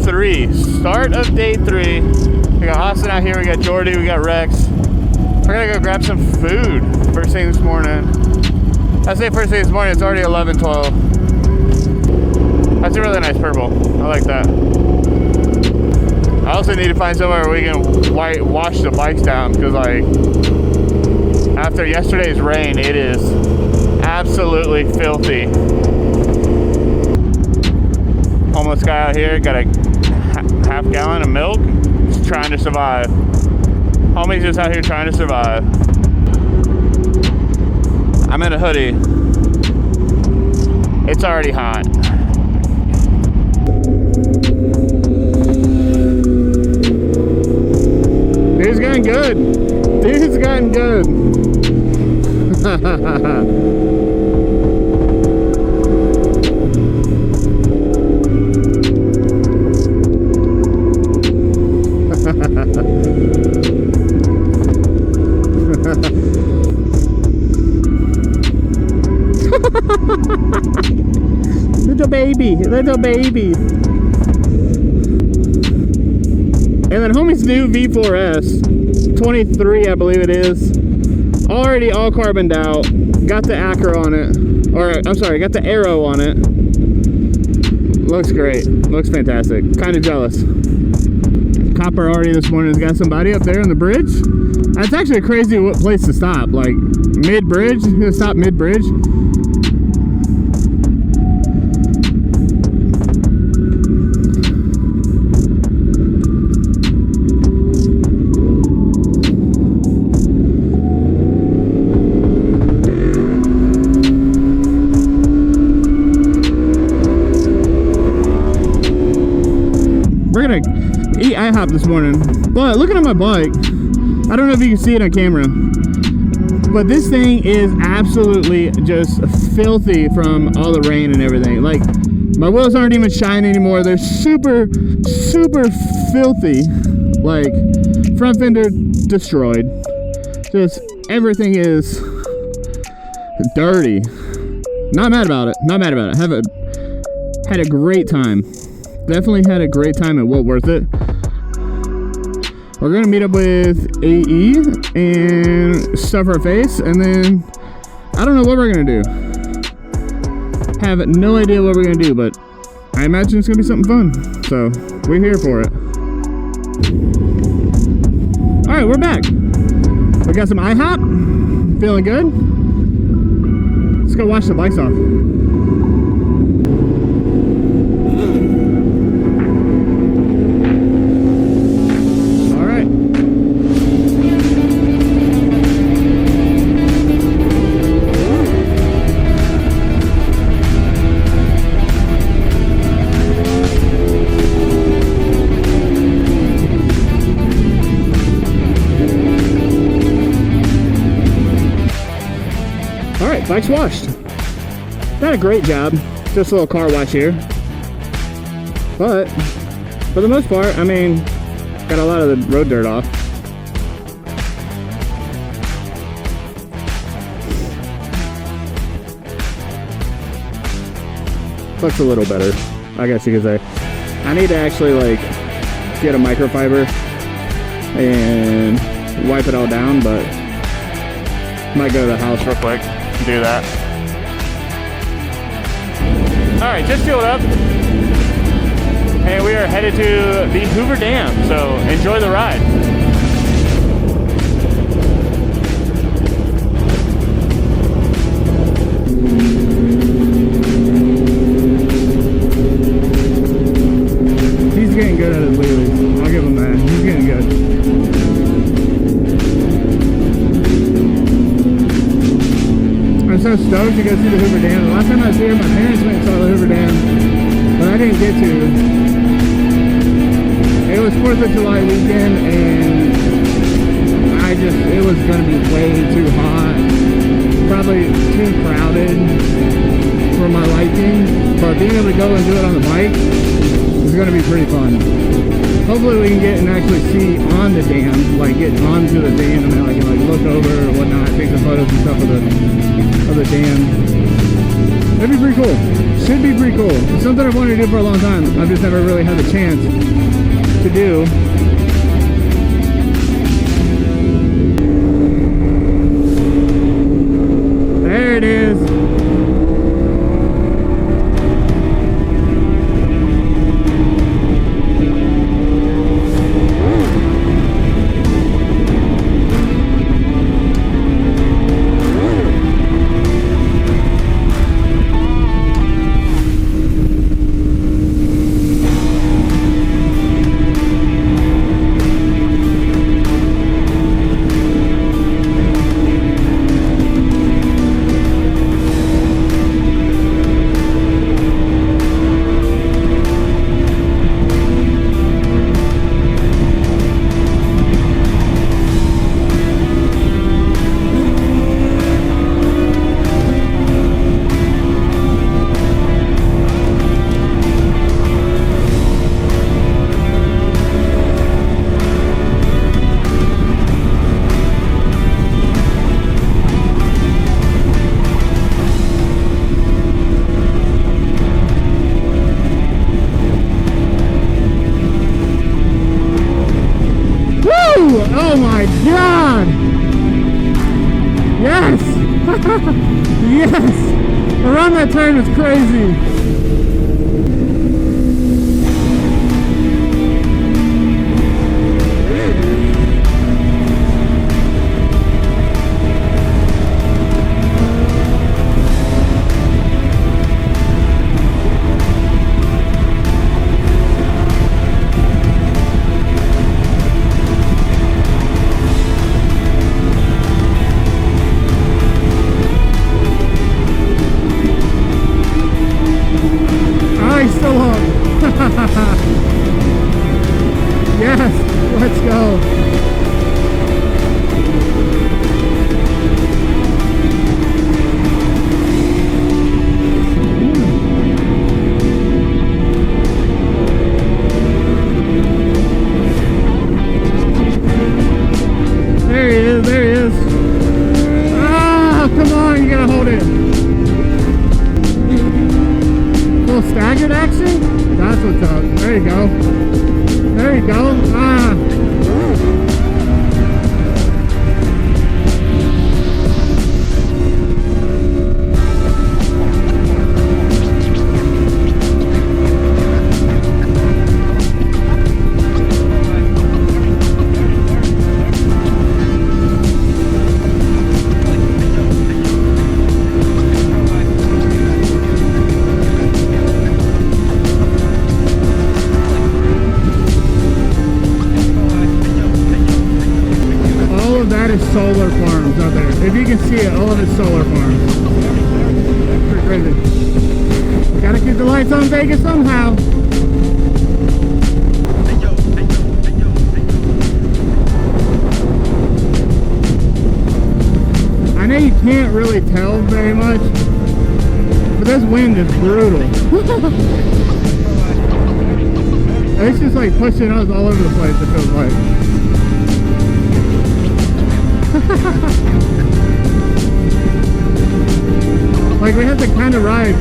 3. Start of day 3. We got Austin out here, we got Jordy, we got Rex. We're gonna go grab some food first thing this morning. I say first thing this morning, it's already 11:12. That's a really nice purple. I like that. I also need to find somewhere where we can wash the bikes down, because like after yesterday's rain, it is absolutely filthy. Homeless guy out here got a half gallon of milk, just trying to survive. Homie's just out here trying to survive. I'm in a hoodie. It's already hot. Dude's gotten good. Dude's gotten good. Little baby, little baby. And then homie's new V4S 23, I believe it is, already all carboned out, got the acro on it, or I'm sorry, got the arrow on it. Looks great, looks fantastic. Kind of jealous. Copper already this morning has got somebody up there on the bridge. That's actually a crazy place to stop, like mid-bridge. He's gonna stop mid-bridge. We're gonna eat IHOP this morning, but looking at my bike, I don't know if you can see it on camera, but this thing is absolutely just filthy from all the rain and everything. Like, my wheels aren't even shiny anymore. They're super, super filthy. Like, front fender destroyed. Just everything is dirty. Not mad about it. Not mad about it. Had a great time. Definitely had a great time and well worth it. We're gonna meet up with AE and stuff our face, and then I don't know what we're gonna do. Have no idea what we're gonna do, but I imagine it's gonna be something fun. So we're here for it. All right, we're back. We got some IHOP. Feeling good. Let's go wash the bikes off. Bike's washed. Not a great job, just a little car wash here. But for the most part, I mean, got a lot of the road dirt off. Looks a little better, I guess you could say. I need to actually like get a microfiber and wipe it all down, but might go to the house real quick. Do that. Alright, just fueled up and we are headed to the Hoover Dam, so enjoy the ride. He's getting good at his wheelies. I'll give him that. He's getting good. I'm so stoked to go see the Hoover Dam. The last time I was here, my parents went and saw the Hoover Dam, but I didn't get to. It was 4th of July weekend, and it was going to be way too hot. Probably too crowded for my liking, but being able to go and do it on the bike is going to be pretty fun. Hopefully we can get and actually see on the dam, like get onto the dam, and then I can like look over or whatnot, take some photos and stuff of the dam. That'd be pretty cool. Should be pretty cool. It's something I've wanted to do for a long time. I've just never really had the chance to do. There it is. Oh my God! Yes! Yes! Around that turn is crazy. Yes, let's go. There he is, there he is. Ah, come on, you gotta hold it. Full staggered action? That's what's up. There you go. There you go. Ah. Solar farms out there. If you can see it, all of it's solar farms. Pretty crazy. Gotta keep the lights on Vegas somehow. I know you can't really tell very much, but this wind is brutal. It's just like pushing us all over the place, it feels like. Like we have to kind of ride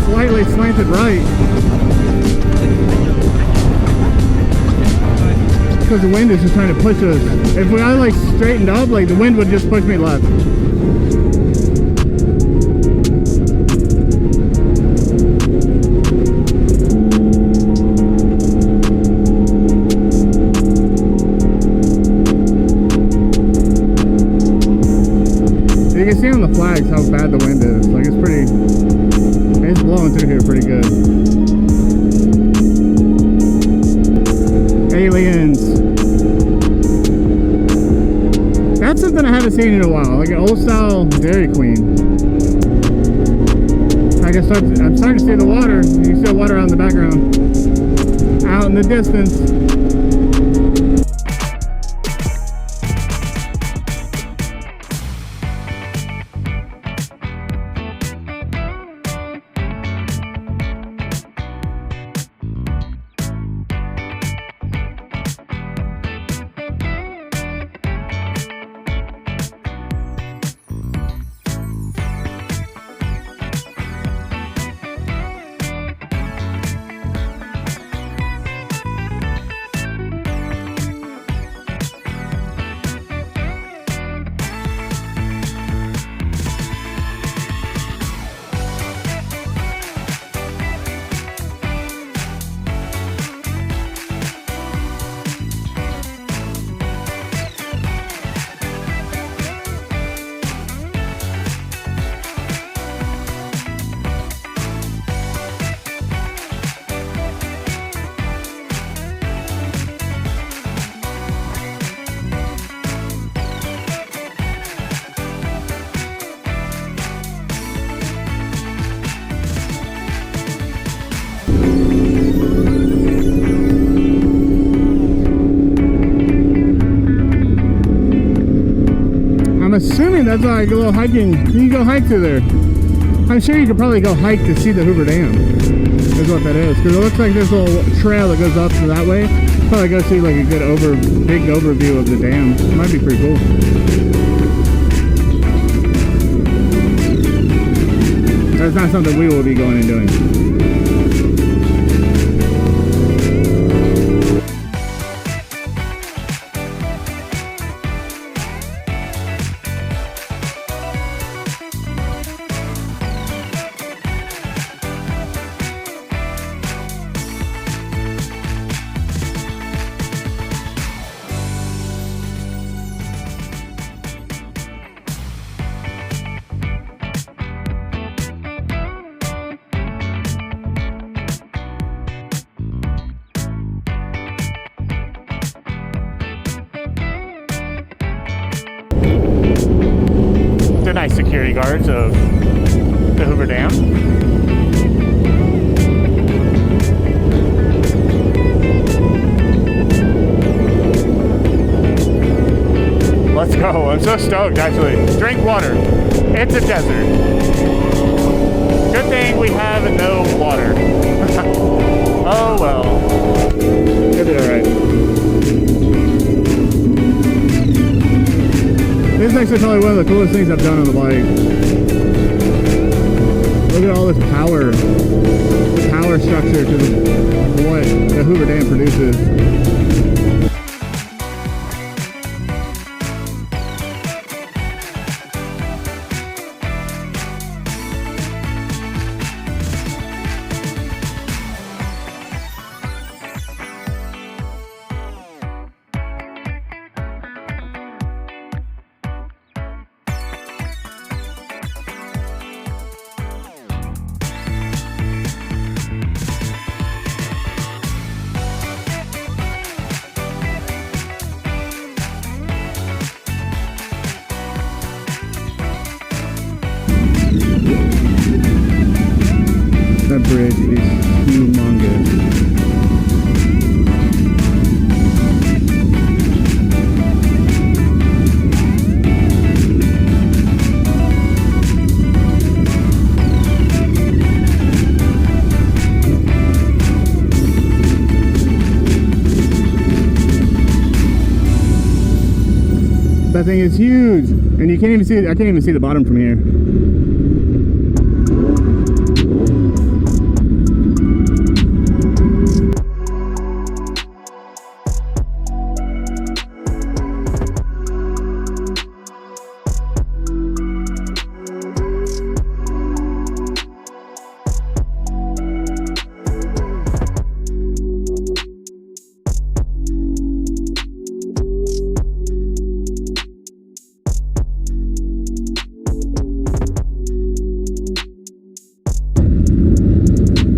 slightly slanted right because the wind is just trying to push us. If I like straightened up, like the wind would just push me left. You can see on the flags how bad the wind is. Like it's blowing through here pretty good. Aliens. That's something I haven't seen in a while. Like an old style Dairy Queen. I'm starting to see the water. You can see the water out in the background. Out in the distance. That's like a little hiking. You can go hike through there. I'm sure you could probably go hike to see the Hoover Dam. Is what that is. Because it looks like this little trail that goes up to that way. Probably go see like a good big overview of the dam. Might be pretty cool. That's not something we will be going and doing. The nice security guards of the Hoover Dam. Let's go. I'm so stoked, actually. Drink water. It's a desert. Good thing we have no water. Oh well. It'll be alright. This is actually probably one of the coolest things I've done on the bike. Look at all this power structure to what the Hoover Dam produces. That bridge is humongous. That thing is huge, and you can't even see it. I can't even see the bottom from here.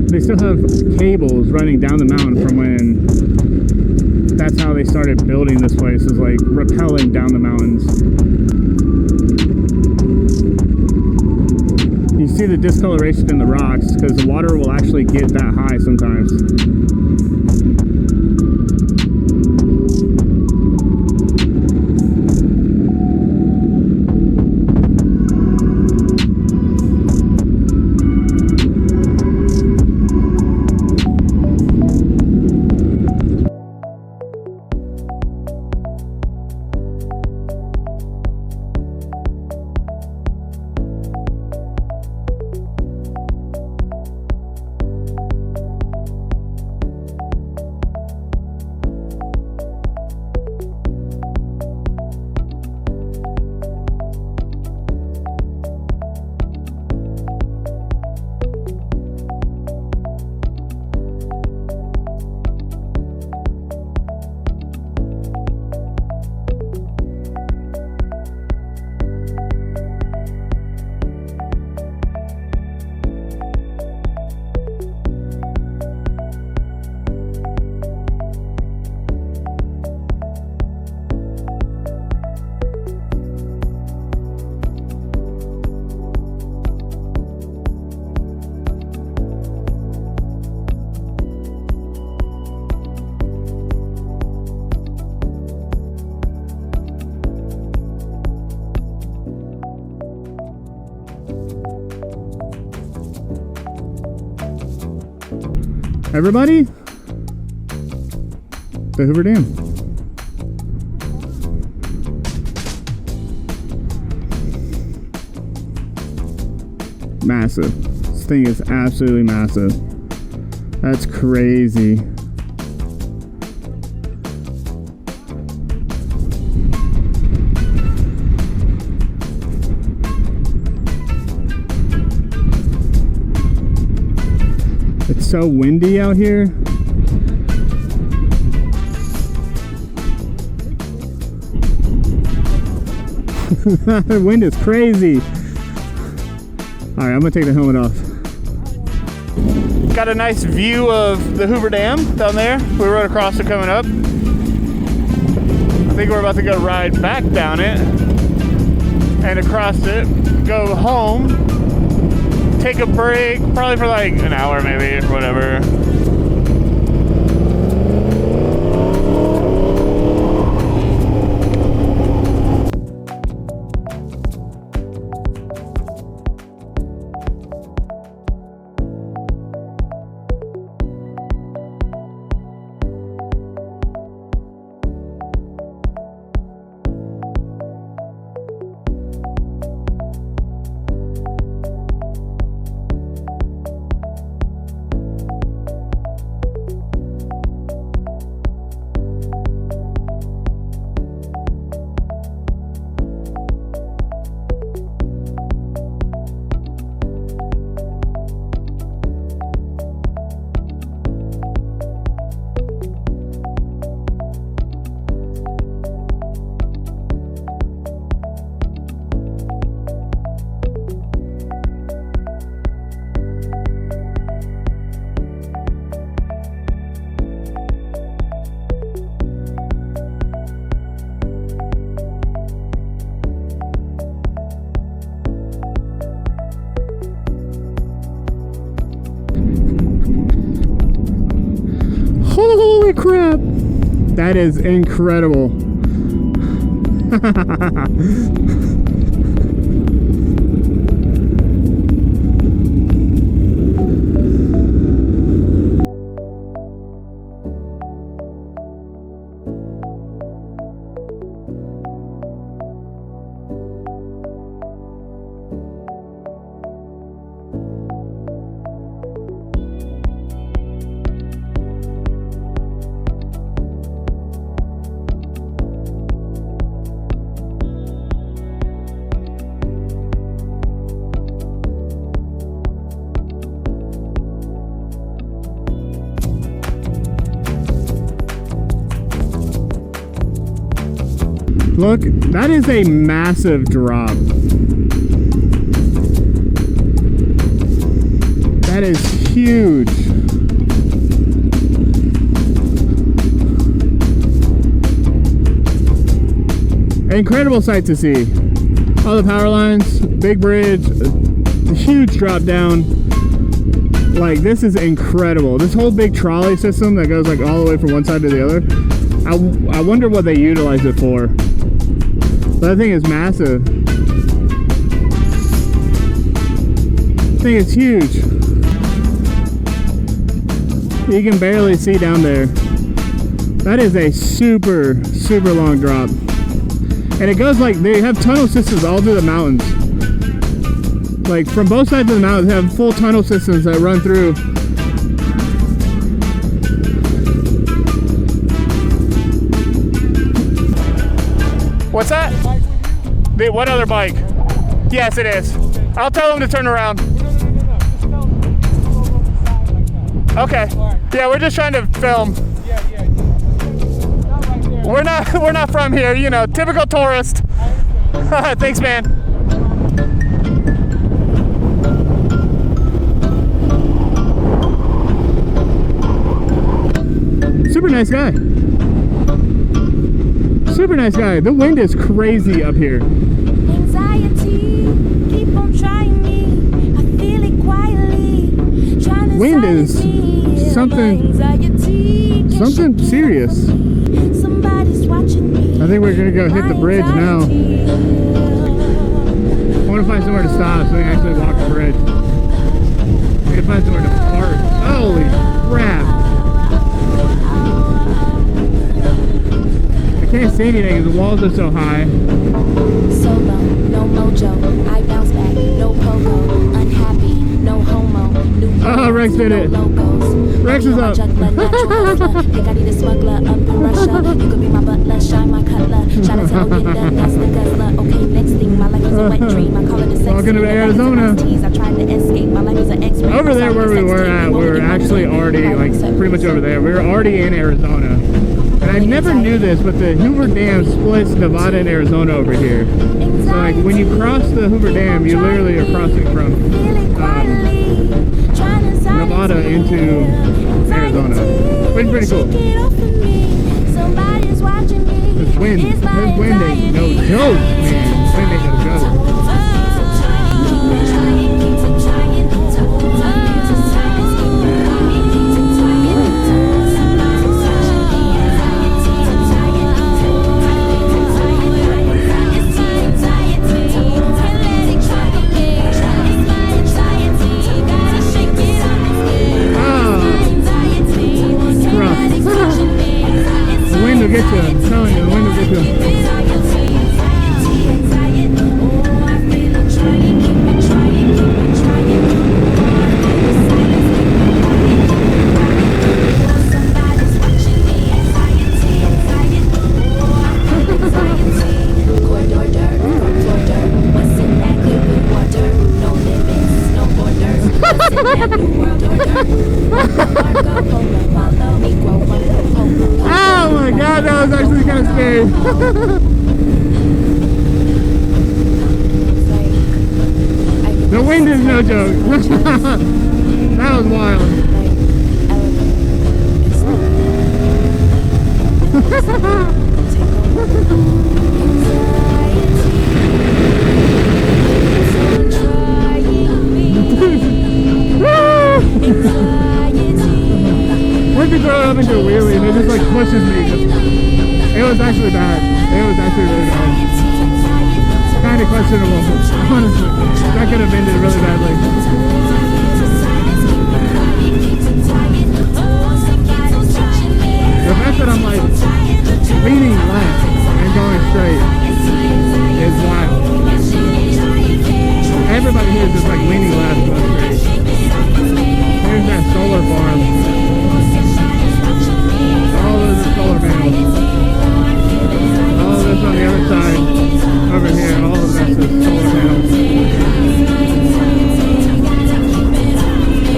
They still have cables running down the mountain from when that's how they started building this place, is like rappelling down the mountains. You see the discoloration in the rocks because the water will actually get that high sometimes. Everybody? The Hoover Dam. Massive. This thing is absolutely massive. That's crazy. It's so windy out here. The wind is crazy. All right, I'm gonna take the helmet off. Got a nice view of the Hoover Dam down there. We rode across it coming up. I think we're about to go ride back down it and across it, go home, take a break, probably for like an hour maybe or whatever. Holy crap! That is incredible. Look, that is a massive drop. That is huge. Incredible sight to see. All the power lines, big bridge, huge drop down. Like, this is incredible. This whole big trolley system that goes like all the way from one side to the other. I wonder what they utilize it for. That thing is massive. That thing is huge. You can barely see down there. That is a super, super long drop. And it goes like, they have tunnel systems all through the mountains. Like from both sides of the mountains, they have full tunnel systems that run through. What's that? What other bike? Yes, it is. I'll tell him to turn around. Okay. Yeah, we're just trying to film. We're not from here, you know, typical tourist. Thanks, man. Super nice guy. Super nice guy. The wind is crazy up here. Anxiety, keep on trying me. I feel it quietly. Wind is something serious. Somebody's watching me. I think we're gonna go hit the bridge now. I want to find somewhere to stop so we can actually walk the bridge. me to find somewhere to park. Holy crap. I can't see anything because the walls are so high. Solo, no mojo. I bounce back, no pogo. Unhappy, no homo. New Oh, Rex did it. Rex is up. Think I need a smuggler up in Russia. You could be my butler, shine my cutler. Shout out to Olinda, that's the guzzler. Okay, next thing, my life is a wet dream. I call it a sex. Welcome to Arizona. I tried to escape, my life is an X-ray. Over there where we were at, we were actually already, like, pretty much over there. We were already in Arizona. And I never knew this, but the Hoover Dam splits Nevada and Arizona over here. So, like, when you cross the Hoover Dam, you literally are crossing from Nevada into Arizona. It's pretty cool. This wind ain't no joke, man. Wind ain't no joke. The wind will get you. I'm telling you, the wind will get you. Oh my god, that was actually kind of scary. The wind is no joke. That was wild. Once you throw it up into a wheelie and it just like pushes me. It was actually bad. It was actually really bad. Kind of questionable, honestly. That could have ended really badly. The fact that I'm like leaning left and going straight is wild. Everybody here is just like leaning left and going straight. There's that solar farm. All those are solar panels. All this on the other side, over here, all of this is solar panels.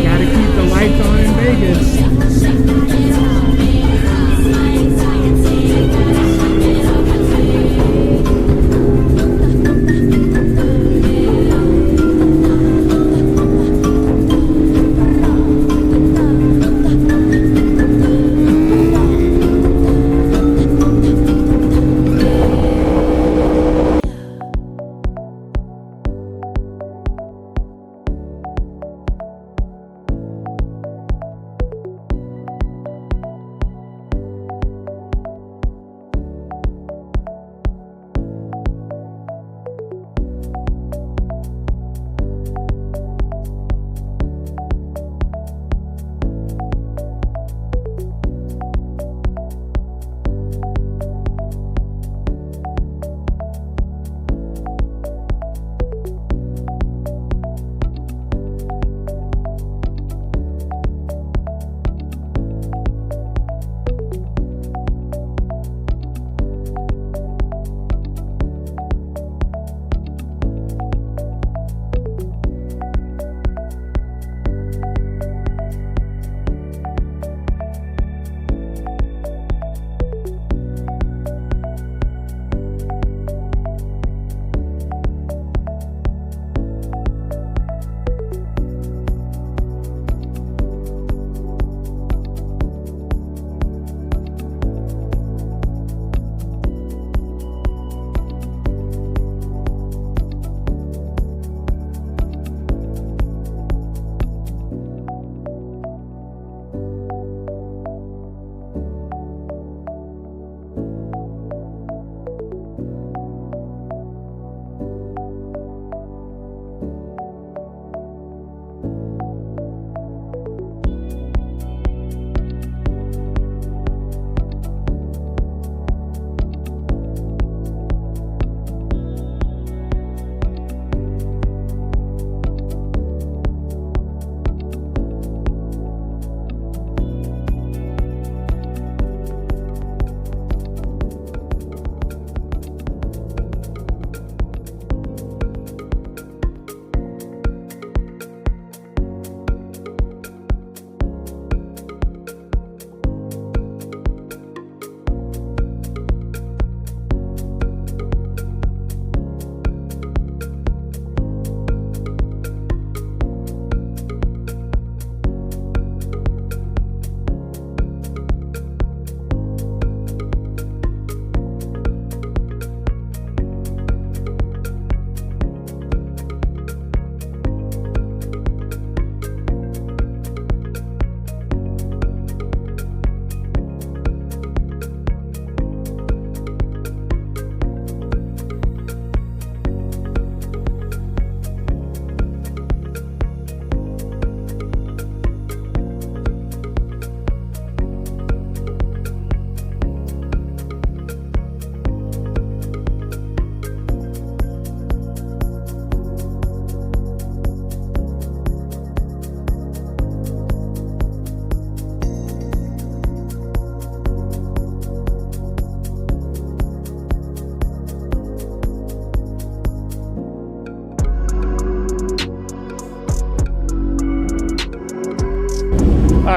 Gotta keep the lights on in Vegas.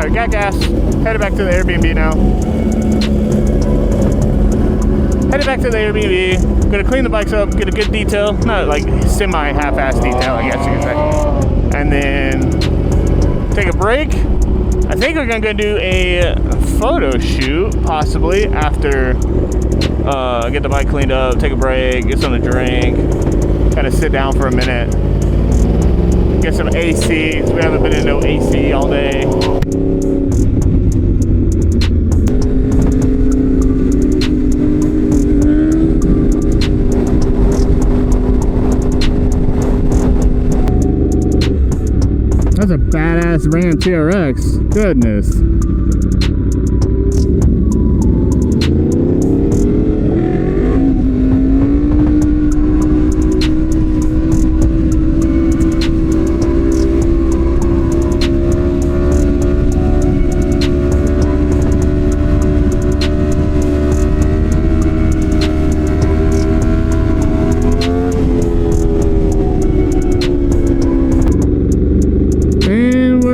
Alright, got gas. Headed back to the Airbnb now. Headed back to the Airbnb. Gonna clean the bikes up, get a good detail. Not like semi half-ass detail, I guess you could say. And then take a break. I think we're gonna go do a photo shoot, possibly, after get the bike cleaned up, take a break, get something to drink, kind of sit down for a minute, get some AC. We haven't been in no AC all day. That's a badass Ram TRX. Goodness.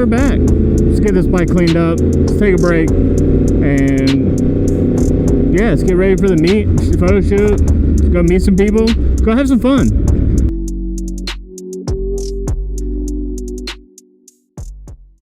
Back. Let's get this bike cleaned up. Let's take a break. And yeah, let's get ready for the photo shoot. Let's go meet some people. Go have some fun.